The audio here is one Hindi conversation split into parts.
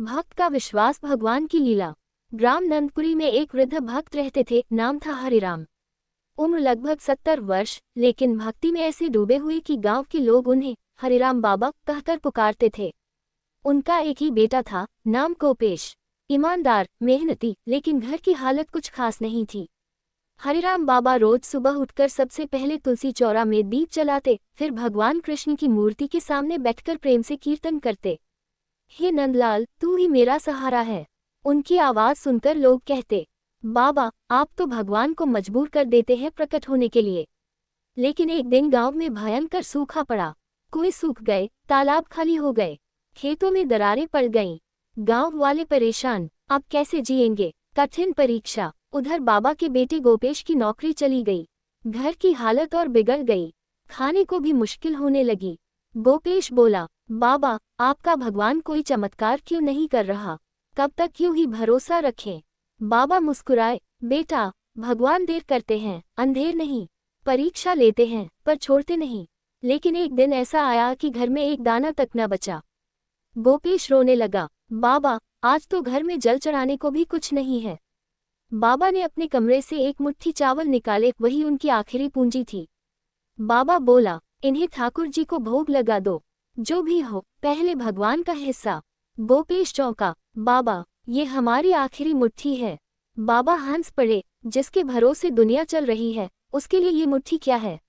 भक्त का विश्वास भगवान की लीला। ग्राम नंदपुरी में एक वृद्ध भक्त रहते थे, नाम था हरिराम। उम्र लगभग 70 वर्ष, लेकिन भक्ति में ऐसे डूबे हुए कि गांव के लोग उन्हें हरिराम बाबा कहकर पुकारते थे। उनका एक ही बेटा था, नाम गोपेश। ईमानदार, मेहनती, लेकिन घर की हालत कुछ खास नहीं थी। हरिराम बाबा रोज सुबह उठकर सबसे पहले तुलसी चौरा में दीप जलाते, फिर भगवान कृष्ण की मूर्ति के सामने बैठकर प्रेम से कीर्तन करते। हे नंदलाल, तू ही मेरा सहारा है। उनकी आवाज सुनकर लोग कहते, बाबा, आप तो भगवान को मजबूर कर देते हैं प्रकट होने के लिए। लेकिन एक दिन गांव में भयंकर सूखा पड़ा। कुएं सूख गए, तालाब खाली हो गए, खेतों में दरारें पड़ गईं। गांव वाले परेशान, अब कैसे जिएंगे? कठिन परीक्षा। उधर बाबा के बेटे गोपेश की नौकरी चली गई, घर की हालत और बिगड़ गई, खाने को भी मुश्किल होने लगी। गोपेश बोला, बाबा, आपका भगवान कोई चमत्कार क्यों नहीं कर रहा? कब तक क्यों ही भरोसा रखें? बाबा मुस्कुराए, बेटा, भगवान देर करते हैं, अंधेर नहीं। परीक्षा लेते हैं, पर छोड़ते नहीं। लेकिन एक दिन ऐसा आया कि घर में एक दाना तक न बचा। गोपेश रोने लगा, बाबा, आज तो घर में जल चढ़ाने को भी कुछ नहीं है। बाबा ने अपने कमरे से एक मुट्ठी चावल निकाले, वही उनकी आखिरी पूंजी थी। बाबा बोला, इन्हें ठाकुर जी को भोग लगा दो, जो भी हो, पहले भगवान का हिस्सा। गोपेश चौंका, बाबा, ये हमारी आखिरी मुट्ठी है। बाबा हंस पड़े, जिसके भरोसे दुनिया चल रही है, उसके लिए ये मुट्ठी क्या है?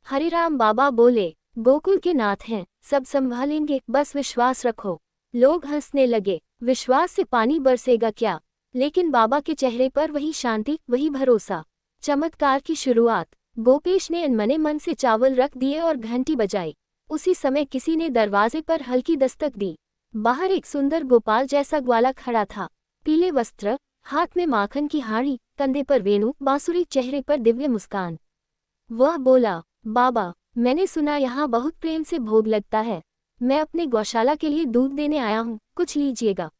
हरिराम बाबा बोले, गोकुल के नाथ हैं, सब संभालेंगे, बस विश्वास रखो। लोग हंसने लगे, विश्वास से पानी बरसेगा क्या? लेकिन बाबा के चेहरे पर वही शांति, वही भरोसा। चमत्कार की शुरुआत। गोपेश ने अनमने मन से चावल रख दिए और घंटी बजाई। उसी समय किसी ने दरवाजे पर हल्की दस्तक दी। बाहर एक सुंदर गोपाल जैसा ग्वाला खड़ा था, पीले वस्त्र, हाथ में माखन की हांडी, कंधे पर वेणु, बांसुरी, चेहरे पर दिव्य मुस्कान। वह बोला, बाबा, मैंने सुना यहाँ बहुत प्रेम से भोग लगता है। मैं अपने गौशाला के लिए दूध देने आया हूँ, कुछ लीजिएगा।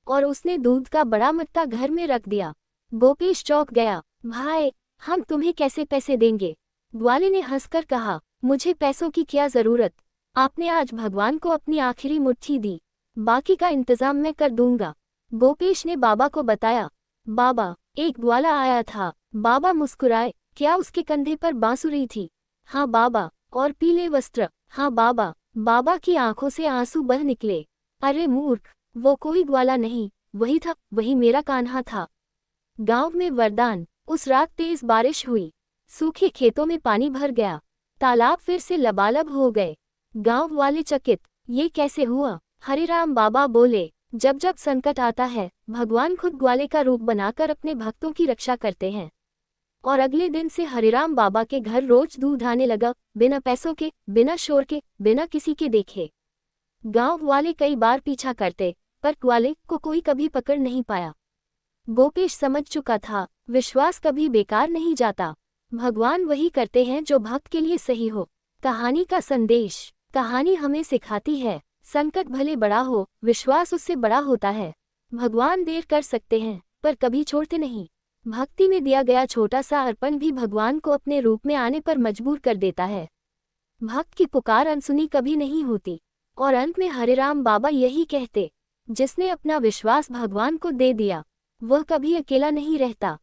और उसने दूध का बड़ा मट्टा घर में रख दिया। गोपेश चौंक गया, भाई, हम तुम्हें कैसे पैसे देंगे? ग्वाले ने हंसकर कहा, मुझे पैसों की क्या जरूरत? आपने आज भगवान को अपनी आखिरी मुट्ठी दी, बाकी का इंतजाम मैं कर दूंगा। गोपेश ने बाबा को बताया, बाबा, एक ग्वाला आया था। बाबा मुस्कुराए, क्या उसके कंधे पर बांसुरी थी? हाँ बाबा। और पीले वस्त्र? हाँ बाबा। बाबा की आंखों से आंसू बह निकले। अरे मूर्ख, वो कोई ग्वाला नहीं, वही था, वही मेरा कान्हा था। गांव में वरदान। उस रात तेज बारिश हुई, सूखे खेतों में पानी भर गया, तालाब फिर से लबालब हो गए। गांव वाले चकित, ये कैसे हुआ? हरिराम बाबा बोले, जब जब संकट आता है, भगवान खुद ग्वाले का रूप बनाकर अपने भक्तों की रक्षा करते हैं। और अगले दिन से हरिराम बाबा के घर रोज दूध आने लगा, बिना पैसों के, बिना शोर के, बिना किसी के देखे। गांव वाले कई बार पीछा करते, पर ग्वाले को कोई कभी पकड़ नहीं पाया। गोपेश समझ चुका था, विश्वास कभी बेकार नहीं जाता। भगवान वही करते हैं जो भक्त के लिए सही हो। कहानी का संदेश। कहानी हमें सिखाती है, संकट भले बड़ा हो, विश्वास उससे बड़ा होता है। भगवान देर कर सकते हैं, पर कभी छोड़ते नहीं। भक्ति में दिया गया छोटा सा अर्पण भी भगवान को अपने रूप में आने पर मजबूर कर देता है। भक्त की पुकार अनसुनी कभी नहीं होती। और अंत में हरिराम बाबा यही कहते, जिसने अपना विश्वास भगवान को दे दिया, वह कभी अकेला नहीं रहता।